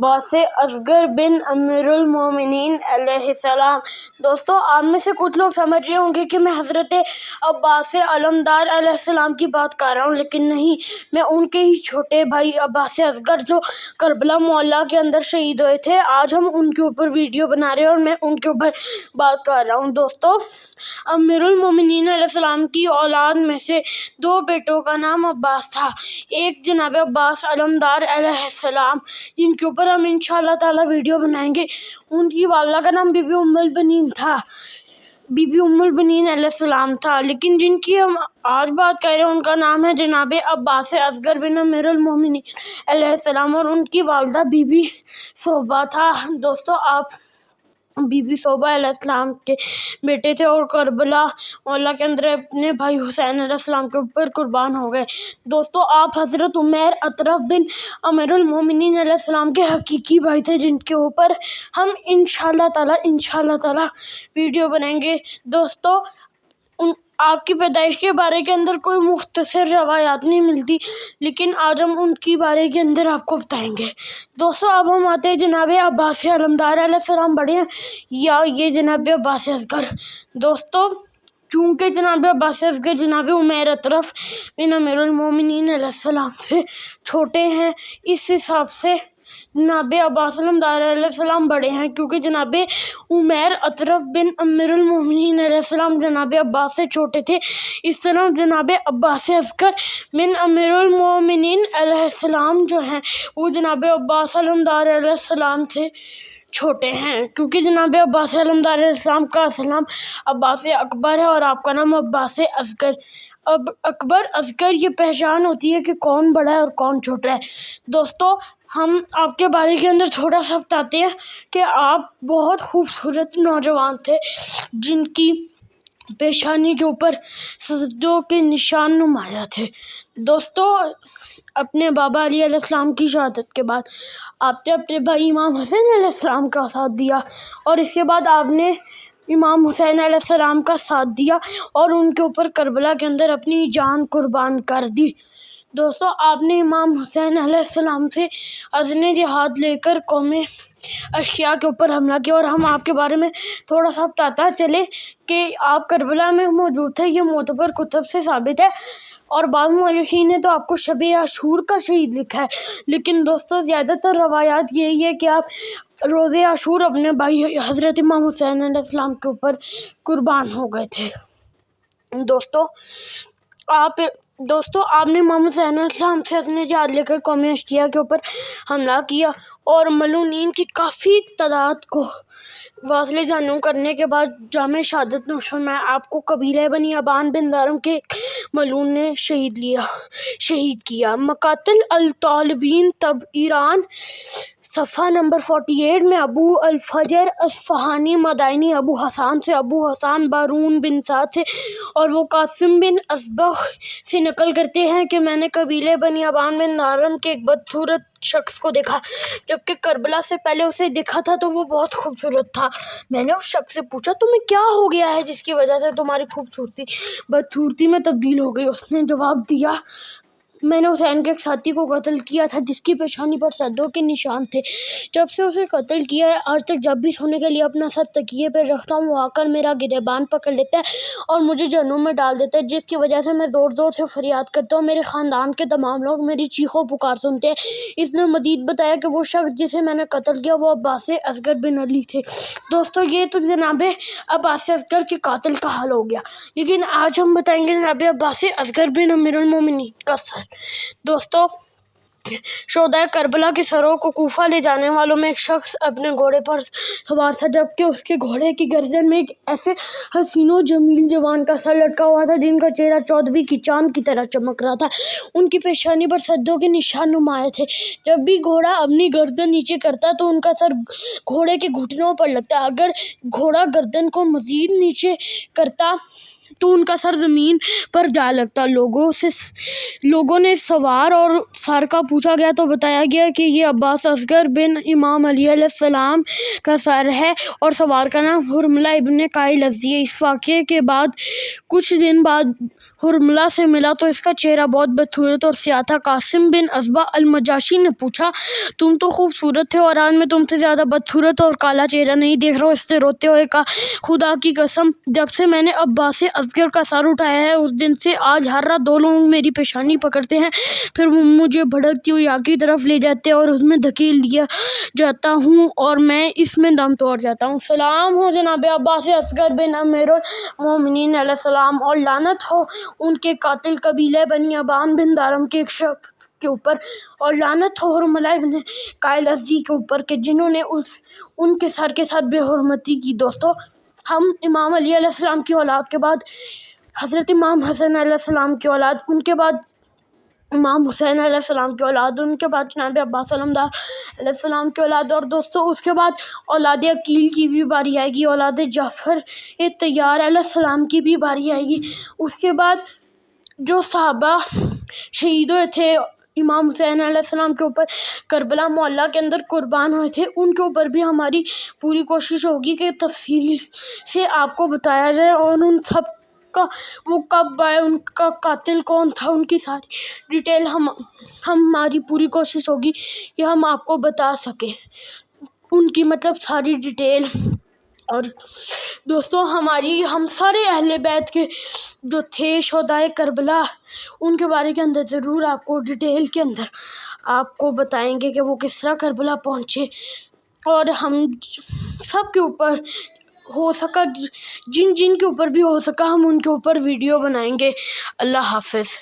عباس اصغر بن امیر المومنین علیہ السلام۔ دوستو، آپ میں سے کچھ لوگ سمجھ رہے ہوں گے کہ میں حضرت عباس علمدار علیہ السلام کی بات کر رہا ہوں، لیکن نہیں، میں ان کے ہی چھوٹے بھائی عباس اصغر جو کربلا معلیٰ کے اندر شہید ہوئے تھے، آج ہم ان کے اوپر ویڈیو بنا رہے ہیں اور میں ان کے اوپر بات کر رہا ہوں۔ دوستو، امیر المومنین علیہ السلام کی اولاد میں سے دو بیٹوں کا نام عباس تھا۔ ایک جناب عباس علمدار علیہ السلام، جن کے اوپر ہم انشاءاللہ تعالیٰ ویڈیو بنائیں گے، ان کی والدہ کا نام بی بی ام البنین تھا، بی بی ام البنین علیہ السلام تھا، لیکن جن کی ہم آج بات کر رہے ہیں ان کا نام ہے جناب عباس اصغر بن امیر المومنین علیہ السلام، اور ان کی والدہ بی بی صہبا تھا۔ دوستو، آپ بی بی صہبا علیہ السلام کے بیٹے تھے اور کربلا معلیٰ کے اندر اپنے بھائی حسین علیہ السلام کے اوپر قربان ہو گئے۔ دوستو، آپ حضرت عمیر اطرف بن امیر المومنین علیہ السلام کے حقیقی بھائی تھے، جن کے اوپر ہم انشاءاللہ تعالیٰ ویڈیو بنائیں گے۔ دوستو، آپ کی پیدائش کے بارے کے اندر کوئی مختصر روایات نہیں ملتی، لیکن آج ہم ان کی بارے کے اندر آپ کو بتائیں گے۔ دوستو، اب ہم آتے ہیں جناب عباس علمدار علیہ السلام بڑے ہیں یا یہ جناب عباس اصغر۔ دوستو، چونکہ جناب عباس اصغر جناب عمیر اطرف بن امیر المومنین علیہ السلام سے چھوٹے ہیں، اس حساب سے جناب عباس علمدار علیہ السلام بڑے ہیں، کیونکہ جناب عمیر اطرف بن امیر المومنین علیہ السلام جناب عباس سے چھوٹے تھے، اس طرح جناب عباس اصغر بن امیر المومنین علیہ السلام جو ہیں وہ جناب عباس علمدار علیہ السلام سے چھوٹے ہیں، کیونکہ جناب عباس علمدار علیہ السلام کا اصل نام عباس اکبر ہے اور آپ کا نام عباس اصغر۔ اب اکبر اصغر یہ پہچان ہوتی ہے کہ کون بڑا ہے اور کون چھوٹا ہے۔ دوستو، ہم آپ کے بارے کے اندر تھوڑا سا بتاتے ہیں کہ آپ بہت خوبصورت نوجوان تھے، جن کی پیشانی کے اوپر سجدوں کے نشان نمایاں تھے۔ دوستو، اپنے بابا علی علیہ السلام کی شہادت کے بعد آپ نے اپنے بھائی امام حسین علیہ السلام کا ساتھ دیا، اور اس کے بعد آپ نے امام حسین علیہ السلام کا ساتھ دیا اور ان کے اوپر کربلا کے اندر اپنی جان قربان کر دی۔ دوستو، آپ نے امام حسین علیہ السلام سے عزم جہاد لے کر قوم اشقیاء کے اوپر حملہ کیا، اور ہم آپ کے بارے میں تھوڑا سا بتاتا چلے کہ آپ کربلا میں موجود تھے، یہ معتبر کتب سے ثابت ہے، اور بعض مورخین نے تو آپ کو شب عاشور کا شہید لکھا ہے، لیکن دوستو زیادہ تر روایات یہی ہے کہ آپ روز عاشور اپنے بھائی حضرت امام حسین علیہ السلام کے اوپر قربان ہو گئے تھے۔ دوستو، آپ نے امام حسین علیہ السلام سے عزم جہاد لے کر قوم اشقیاء کے اوپر حملہ کیا، اور ملعونین کی کافی تعداد کو واصل جہنم کرنے کے بعد جامع شہادت نوش فرمایا۔ آپ کو قبیلہ بنی ابان بن دارم کے ملعون نے شہید کیا۔ مقاتل الطالبین طب ایران، صفحہ نمبر 48 میں ابو الفجر اصفہانی مدائنی ابو حسان سے، ابو حسان بارون بن سعد سے اور وہ قاسم بن اصبغ سے نقل کرتے ہیں کہ میں نے قبیلہ بنی ابان بن دارم کے ایک بدصورت شخص کو دیکھا، جبکہ کربلا سے پہلے اسے دیکھا تھا تو وہ بہت خوبصورت تھا۔ میں نے اس شخص سے پوچھا، تمہیں کیا ہو گیا ہے جس کی وجہ سے تمہاری خوبصورتی بدصورتی میں تبدیل ہو گئی؟ اس نے جواب دیا، میں نے حسین کے ایک ساتھی کو قتل کیا تھا جس کی پیشانی پر سجدوں کے نشان تھے، جب سے اسے قتل کیا ہے آج تک جب بھی سونے کے لیے اپنا سر تکیے پر رکھتا ہوں وہ آ کر میرا گریبان پکڑ لیتا ہے اور مجھے جہنم میں ڈال دیتا ہے، جس کی وجہ سے میں زور زور سے فریاد کرتا ہوں، میرے خاندان کے تمام لوگ میری چیخ و پکار سنتے ہیں۔ اس نے مزید بتایا کہ وہ شخص جسے میں نے قتل کیا وہ عباس اصغر بن علی تھے۔ دوستو، یہ تو جناب عباس اصغر کے قاتل کا حال ہو گیا، لیکن آج ہم بتائیں گے جناب عباس اصغر بن امیر المومنین کا سر۔ دوستو، شہدائے کربلا کے سروں کو کوفہ لے جانے والوں میں ایک شخص اپنے گھوڑے پر سوار تھا، جبکہ اس کے گھوڑے کی گردن میں ایک ایسے حسین و جمیل جوان کا سر لٹکا ہوا تھا جن کا چہرہ 14ویں کی چاند کی طرح چمک رہا تھا۔ ان کی پیشانی پر سجدوں کے نشان نمایاں تھے۔ جب بھی گھوڑا اپنی گردن نیچے کرتا تو ان کا سر گھوڑے کے گھٹنوں پر لگتا، اگر گھوڑا گردن کو مزید نیچے کرتا تو ان کا سر زمین پر جا لگتا۔ لوگوں نے سوار اور سر کا پوچھا گیا تو بتایا گیا کہ یہ عباس اصغر بن امام علی علیہ السلام کا سر ہے اور سوار کا نام حرملہ ابن قائل ازدی ہے۔ اس واقعے کے بعد کچھ دن بعد حرملہ سے ملا تو اس کا چہرہ بہت بدصورت اور سیاہ تھا۔ قاسم بن اصبع المجاشی نے پوچھا، تم تو خوبصورت تھے اور آج میں تم سے زیادہ بدصورت اور کالا چہرہ نہیں دیکھ رہا ہوں۔ اس سے روتے ہوئے کہا، خدا کی قسم، جب سے میں نے عباس اصغر کا سر اٹھایا ہے اس دن سے آج ہر رات 2 لوگ میری پیشانی پکڑتے ہیں، پھر وہ مجھے بھڑکتی ہوئی آگ کی طرف لے جاتے ہیں اور اس میں دھکیل دیا جاتا ہوں اور میں اس میں دم توڑ جاتا ہوں۔ سلام ہو جناب عباس اصغر بن امیر المومنین علیہ السلام اور لعنت ہو ان کے قاتل قبیلہ بنی ابان بن دارم کے ایک شخص کے اوپر، اور لعنت ہو حرملہ ابن قائل ازدی کے اوپر کہ جنہوں نے ان کے سر کے ساتھ بے حرمتی کی۔ دوستو، ہم امام علی علیہ السلام کی اولاد کے بعد حضرت امام حسن علیہ السلام کی اولاد، ان کے بعد امام حسین علیہ السلام کی اولاد، ان کے بعد جناب عباس علمدار علیہ السلام کی اولاد، اور دوستو اس کے بعد اولاد عقیل کی بھی باری آئے گی، اولاد جعفر طیار علیہ السلام کی بھی باری آئے گی۔ اس کے بعد جو صحابہ شہید ہوئے تھے امام حسین علیہ السلام کے اوپر کربلا معلیٰ کے اندر قربان ہوئے تھے، ان کے اوپر بھی ہماری پوری کوشش ہوگی کہ تفصیل سے آپ کو بتایا جائے، اور ان سب کا وہ کب آئے، ان کا قاتل کون تھا، ان کی ساری ڈیٹیل ہماری پوری کوشش ہوگی کہ ہم آپ کو بتا سکیں ان کی ساری ڈیٹیل۔ اور دوستو ہم سارے اہل بیت کے جو تھے شہدائے کربلا، ان کے بارے کے اندر ضرور آپ کو ڈیٹیل کے اندر آپ کو بتائیں گے کہ وہ کس طرح کربلا پہنچے، اور ہم سب کے اوپر ہو سکا جن کے اوپر بھی ہو سکا ہم ان کے اوپر ویڈیو بنائیں گے۔ اللہ حافظ۔